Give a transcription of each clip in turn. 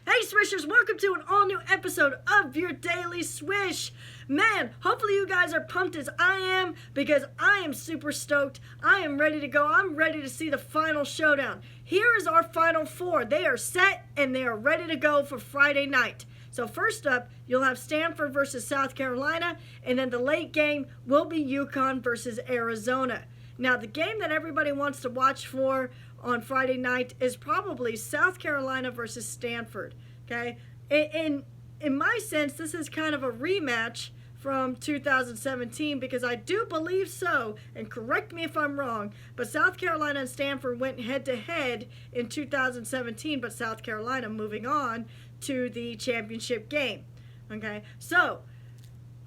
Hey Swishers, welcome to an all-new episode of your Daily Swish. Man, hopefully you guys are pumped as I am because I am super stoked. I am ready to go. I'm ready to see the final showdown. Here is our final four. They are set and they are ready to go for Friday night. So first up, you'll have Stanford versus South Carolina, and then the late game will be Yukon versus Arizona. Now, the game that everybody wants to watch for on Friday night is probably South Carolina versus Stanford, okay? In my sense, this is kind of a rematch from 2017 because I do believe so, and correct me if I'm wrong, but South Carolina and Stanford went head-to-head in 2017, but South Carolina moving on to the championship game, okay? So,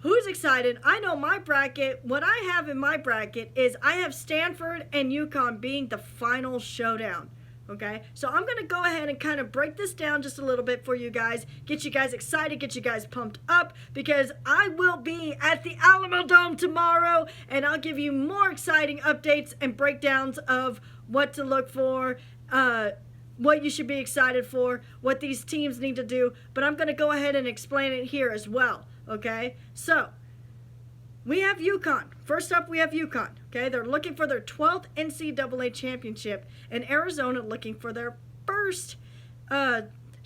who's excited? I know my bracket. What I have in my bracket is I have Stanford and Yukon being the final showdown. Okay, so I'm going to go ahead and kind of break this down just a little bit for you guys, get you guys excited, get you guys pumped up, because I will be at the Alamo Dome tomorrow, and I'll give you more exciting updates and breakdowns of what to look for, what you should be excited for, what these teams need to do, but I'm going to go ahead and explain it here as well. Okay, so we have Yukon. First up, we have Yukon. Okay, they're looking for their 12th NCAA championship, and Arizona looking for their first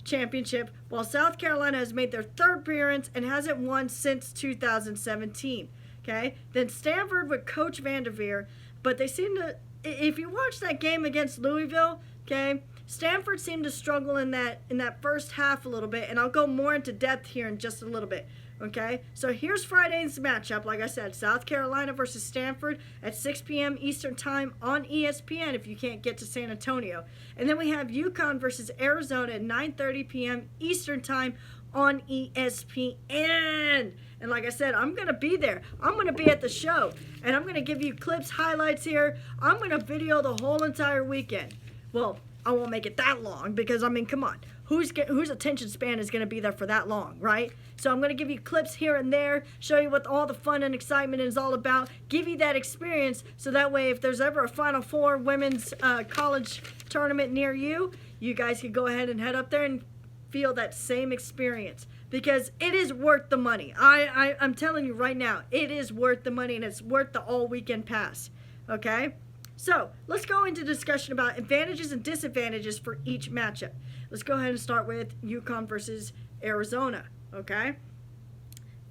championship, while South Carolina has made their third appearance and hasn't won since 2017. Okay, then Stanford with Coach Vanderveer, but they seem to, if you watch that game against Louisville, okay, Stanford seemed to struggle in that first half a little bit, and I'll go more into depth here in just a little bit. Okay, so here's Friday's matchup. Like I said, South Carolina versus Stanford at 6 p.m. Eastern Time on ESPN if you can't get to San Antonio. And then we have Yukon versus Arizona at 9:30 p.m. Eastern Time on ESPN. And like I said, I'm going to be there. I'm going to be at the show. And I'm going to give you clips, highlights here. I'm going to video the whole entire weekend. Well, I won't make it that long because, I mean, come on. Whose attention span is going to be there for that long, right? So I'm going to give you clips here and there, show you what all the fun and excitement is all about, give you that experience so that way if there's ever a Final Four women's college tournament near you, you guys can go ahead and head up there and feel that same experience because it is worth the money. I'm telling you right now, it is worth the money and it's worth the all-weekend pass, okay? So let's go into discussion about advantages and disadvantages for each matchup. Let's go ahead and start with Yukon versus Arizona, okay?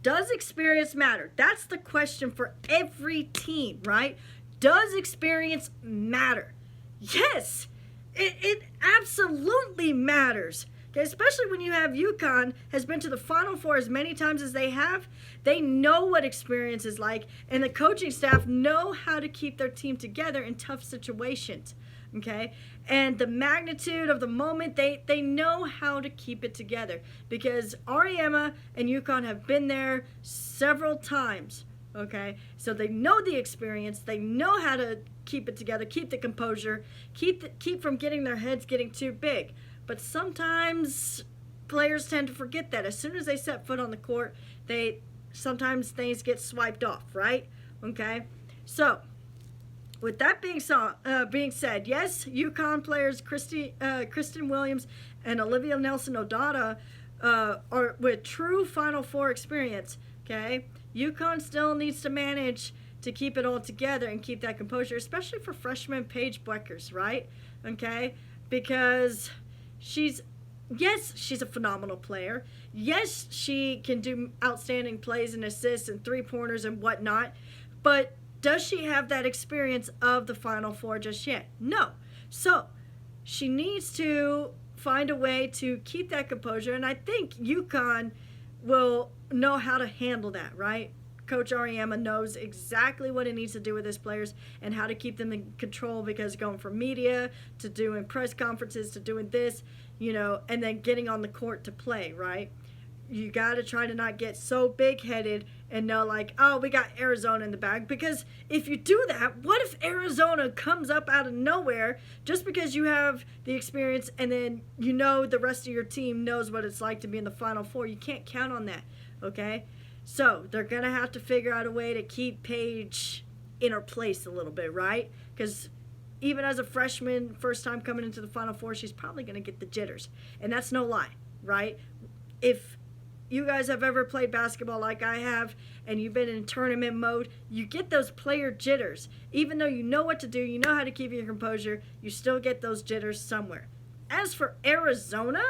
Does experience matter? That's the question for every team, right? Does experience matter? Yes, it absolutely matters. Okay, especially when you have Yukon has been to the Final Four as many times as they have. They know what experience is like, and the coaching staff know how to keep their team together in tough situations. Okay, and the magnitude of the moment, they know how to keep it together because Ariema and Yukon have been there several times. Okay, so they know the experience, they know how to keep it together, keep the composure, keep from getting their heads getting too big. But sometimes players tend to forget that. As soon as they set foot on the court, sometimes things get swiped off, right? Okay, so with that being said, yes, Yukon players Kristen Williams and Olivia Nelson-Odata are with true Final Four experience. Okay, Yukon still needs to manage to keep it all together and keep that composure, especially for freshman Paige Bueckers, right? Okay, because she's a phenomenal player. Yes, she can do outstanding plays and assists and three-pointers and whatnot, but does she have that experience of the Final Four just yet? No. So she needs to find a way to keep that composure, and I think Yukon will know how to handle that, right? Coach Ariema knows exactly what he needs to do with his players and how to keep them in control because going from media to doing press conferences to doing this, and then getting on the court to play, right? You got to try to not get so big-headed and know like, oh, we got Arizona in the bag. Because if you do that, what if Arizona comes up out of nowhere just because you have the experience and then the rest of your team knows what it's like to be in the Final Four? You can't count on that, okay? So they're going to have to figure out a way to keep Paige in her place a little bit, right? Because even as a freshman, first time coming into the Final Four, she's probably going to get the jitters. And that's no lie. right? If you guys have ever played basketball like I have and you've been in tournament mode, you get those player jitters. Even though you know what to do, you know how to keep your composure, you still get those jitters somewhere. As for Arizona,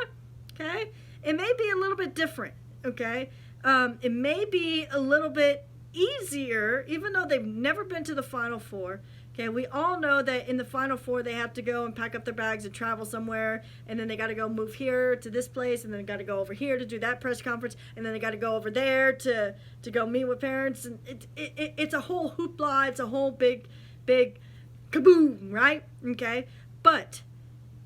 okay, it may be a little bit different, okay? It may be a little bit easier, even though they've never been to the Final Four. Okay, we all know that in the Final Four they have to go and pack up their bags and travel somewhere, and then they got to go move here to this place, and then they got to go over here to do that press conference, and then they got to go over there to go meet with parents, and it's a whole hoopla, it's a whole big kaboom, right? Okay, but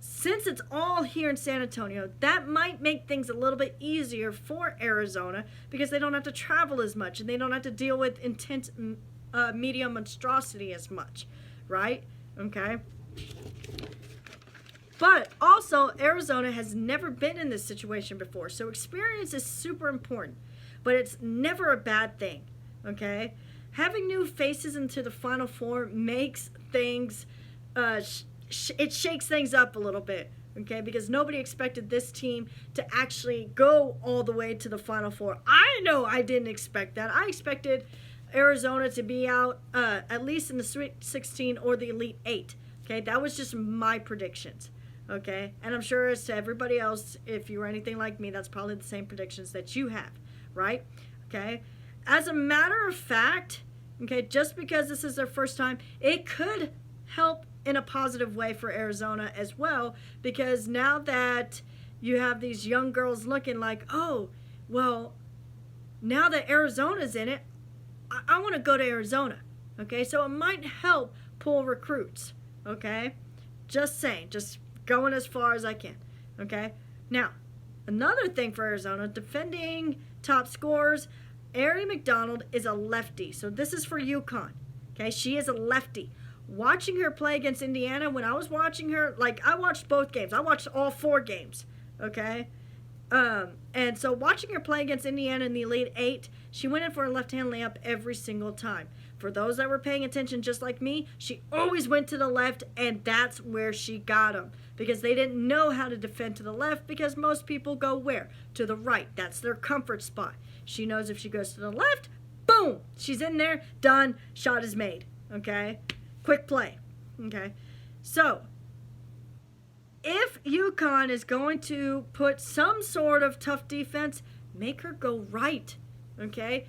since it's all here in San Antonio, that might make things a little bit easier for Arizona because they don't have to travel as much, and they don't have to deal with intense media monstrosity as much, right? Okay. But also, Arizona has never been in this situation before, so experience is super important, but it's never a bad thing, okay? Having new faces into the Final Four makes things, it shakes things up a little bit, okay? Because nobody expected this team to actually go all the way to the Final Four. I know I didn't expect that. I expected Arizona to be out at least in the Sweet 16 or the Elite 8. Okay, that was just my predictions. Okay, and I'm sure as to everybody else, if you were anything like me, that's probably the same predictions that you have, right? Okay, as a matter of fact, okay, just because this is their first time, it could help in a positive way for Arizona as well, because now that you have these young girls looking like, oh, well, now that Arizona's in it, I want to go to Arizona, okay? So it might help pull recruits, okay? Just saying, just going as far as I can, okay? Now, another thing for Arizona, defending top scorers, Ari McDonald is a lefty. So this is for Yukon, okay? She is a lefty. Watching her play against Indiana, when I was watching her, like I watched both games. I watched all 4 games, okay? And so watching her play against Indiana in the Elite 8, she went in for a left-hand layup every single time. For those that were paying attention just like me, she always went to the left, and that's where she got them. Because they didn't know how to defend to the left, because most people go where? To the right. That's their comfort spot. She knows if she goes to the left, boom, she's in there, done, shot is made, okay? Quick play, okay? So, if Yukon is going to put some sort of tough defense, make her go right, okay?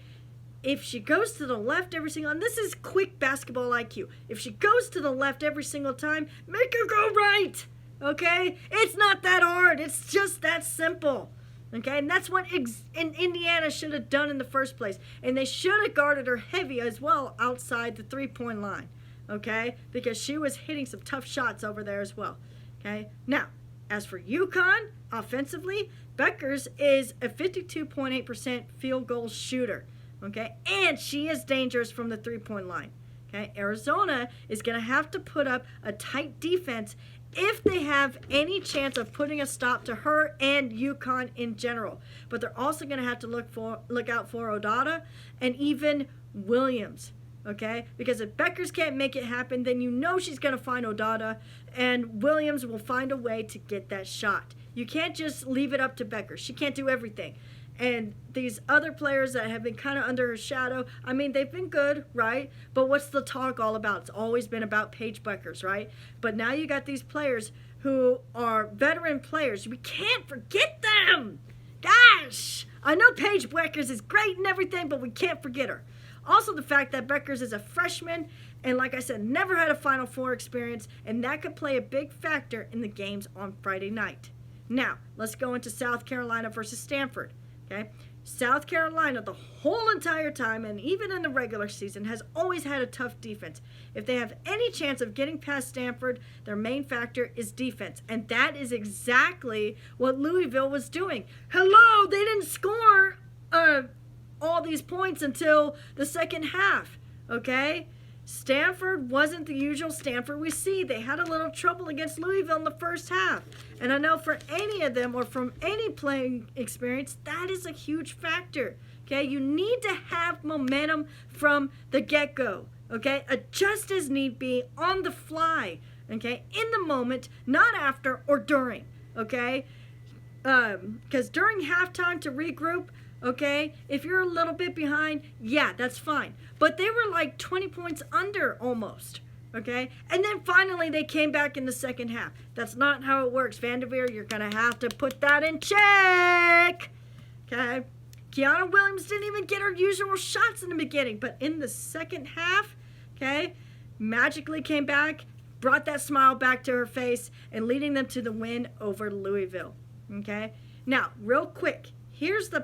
If she goes to the left every single, and this is quick basketball IQ, if she goes to the left every single time, make her go right, okay? It's not that hard. It's just that simple, okay? And that's what Indiana should have done in the first place. And they should have guarded her heavy as well outside the three-point line, okay? Because she was hitting some tough shots over there as well. Okay. Now, as for Yukon, offensively, Beckers is a 52.8% field goal shooter. Okay. And she is dangerous from the three-point line. Okay. Arizona is going to have to put up a tight defense if they have any chance of putting a stop to her and Yukon in general. But they're also going to have to look out for Odata and even Williams. Okay, because if Beckers can't make it happen, then you know she's going to find Odata, and Williams will find a way to get that shot. You can't just leave it up to Beckers. She can't do everything. And these other players that have been kind of under her shadow, I mean, they've been good, right? But what's the talk all about? It's always been about Paige Beckers, right? But now you got these players who are veteran players. We can't forget them. Gosh, I know Paige Beckers is great and everything, but we can't forget her. Also, the fact that Beckers is a freshman and, like I said, never had a Final Four experience, and that could play a big factor in the games on Friday night. Now, let's go into South Carolina versus Stanford. Okay, South Carolina, the whole entire time, and even in the regular season, has always had a tough defense. If they have any chance of getting past Stanford, their main factor is defense, and that is exactly what Louisville was doing. Hello, they didn't score all these points until the second half, okay? Stanford wasn't the usual Stanford we see. They had a little trouble against Louisville in the first half. And I know for any of them or from any playing experience, that is a huge factor, okay? You need to have momentum from the get-go, okay? Adjust as need be on the fly, okay? In the moment, not after or during, okay? because during halftime to regroup, okay, if you're a little bit behind, yeah, that's fine. But they were like 20 points under almost, okay? And then finally they came back in the second half. That's not how it works. Vanderveer, you're going to have to put that in check, okay? Kiana Williams didn't even get her usual shots in the beginning, but in the second half, okay, magically came back, brought that smile back to her face, and leading them to the win over Louisville, okay? Now, real quick, here's the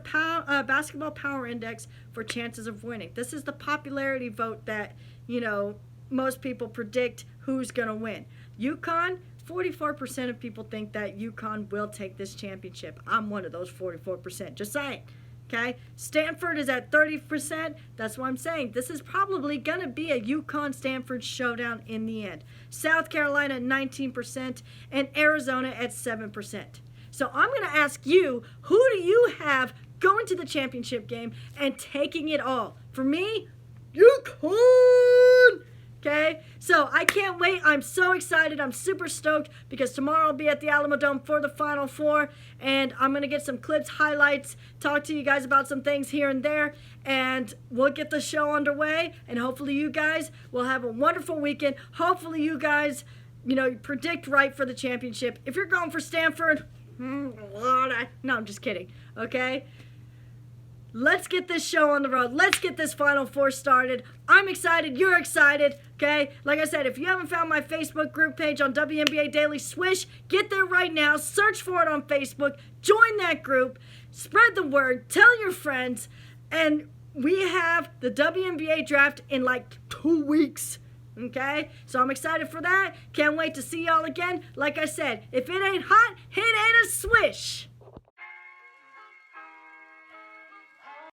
basketball power index for chances of winning. This is the popularity vote that, you know, most people predict who's going to win. Yukon, 44% of people think that Yukon will take this championship. I'm one of those 44%, just saying. Okay, Stanford is at 30%. That's what I'm saying. This is probably going to be a Yukon-Stanford showdown in the end. South Carolina, 19%, and Arizona at 7%. So I'm going to ask you, who do you have going to the championship game and taking it all? For me, Yukon! Okay, so I can't wait. I'm so excited. I'm super stoked because tomorrow I'll be at the Alamo Dome for the Final Four, and I'm going to get some clips, highlights, talk to you guys about some things here and there, and we'll get the show underway, and hopefully you guys will have a wonderful weekend. Hopefully you guys, you know, predict right for the championship. If you're going for Stanford, no, I'm just kidding, okay? Let's get this show on the road. Let's get this Final Four started. I'm excited. You're excited. Okay? Like I said, if you haven't found my Facebook group page on WNBA Daily Swish, get there right now. Search for it on Facebook. Join that group. Spread the word. Tell your friends. And we have the WNBA draft in like 2 weeks. Okay? So I'm excited for that. Can't wait to see y'all again. Like I said, if it ain't hot, it ain't a swish.